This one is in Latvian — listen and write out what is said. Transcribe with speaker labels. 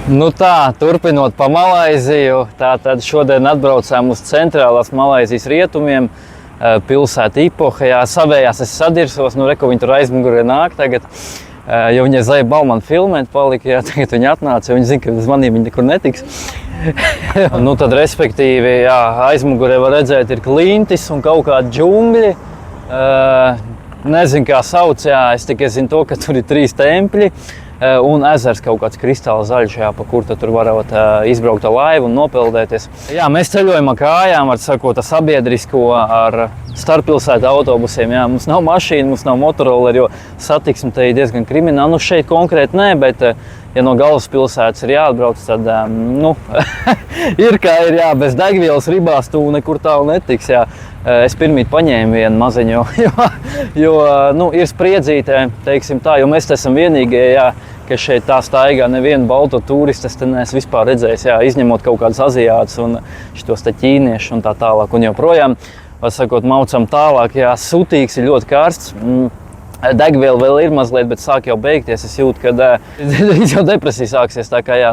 Speaker 1: Nu tā, turpinot pa Malaiziju, tātad šodien atbraucām uz centrālās Malaizijas rietumiem, pilsētu Ipohā. Savējās es sadirsos, nu reku viņi tur aizmugurē nāk tagad, jo viņi zēja Balmanu filmēt palika, tagad viņi atnāca, jo viņi zina, ka uz maniem viņi nekur netiks. Nu tad, respektīvi, aizmugurē var redzēt ir klintis un kaut kādi džungļi. Nezinu, kā sauc, es tikai zinu to, ka tur ir 3 tempļi. Un ezers kaut kāds kristāli zaļš, pa kur tur varot izbraukt ar laivu un nopeldēties. Jā, mēs ceļojam ar kājām, ar sakot, sabiedrisko, ar starppilsētu autobusiem. Jā, mums nav mašīna, mums nav motorolleri, jo satiksme te ir diezgan krimināla. Nu, šeit konkrēti nē, bet ja no galvaspilsētas ir jāatbrauc, tad nu, ir kā ir, jā, bez degvielas ribās tu nekur tālu netiks. Jā. Es pirmīt paņēmu vienu maziņu, jo nu, ir spriedzītē, teiksim tā, jo mēs te esam vienīgie, jā, ka šeit tā staigā nevienu balto turistu es te neesmu vispār redzējis, jā, izņemot kaut kādus aziātus un šitos te ķīniešus un tā tālāk. Un joprojām, sakot, maucam tālāk, jā, sutīgs ir ļoti karsts. Degviela vēl ir mazliet, bet sāk jau beigties. Es jūtu, ka jau depresija sāksies tā kā, jā.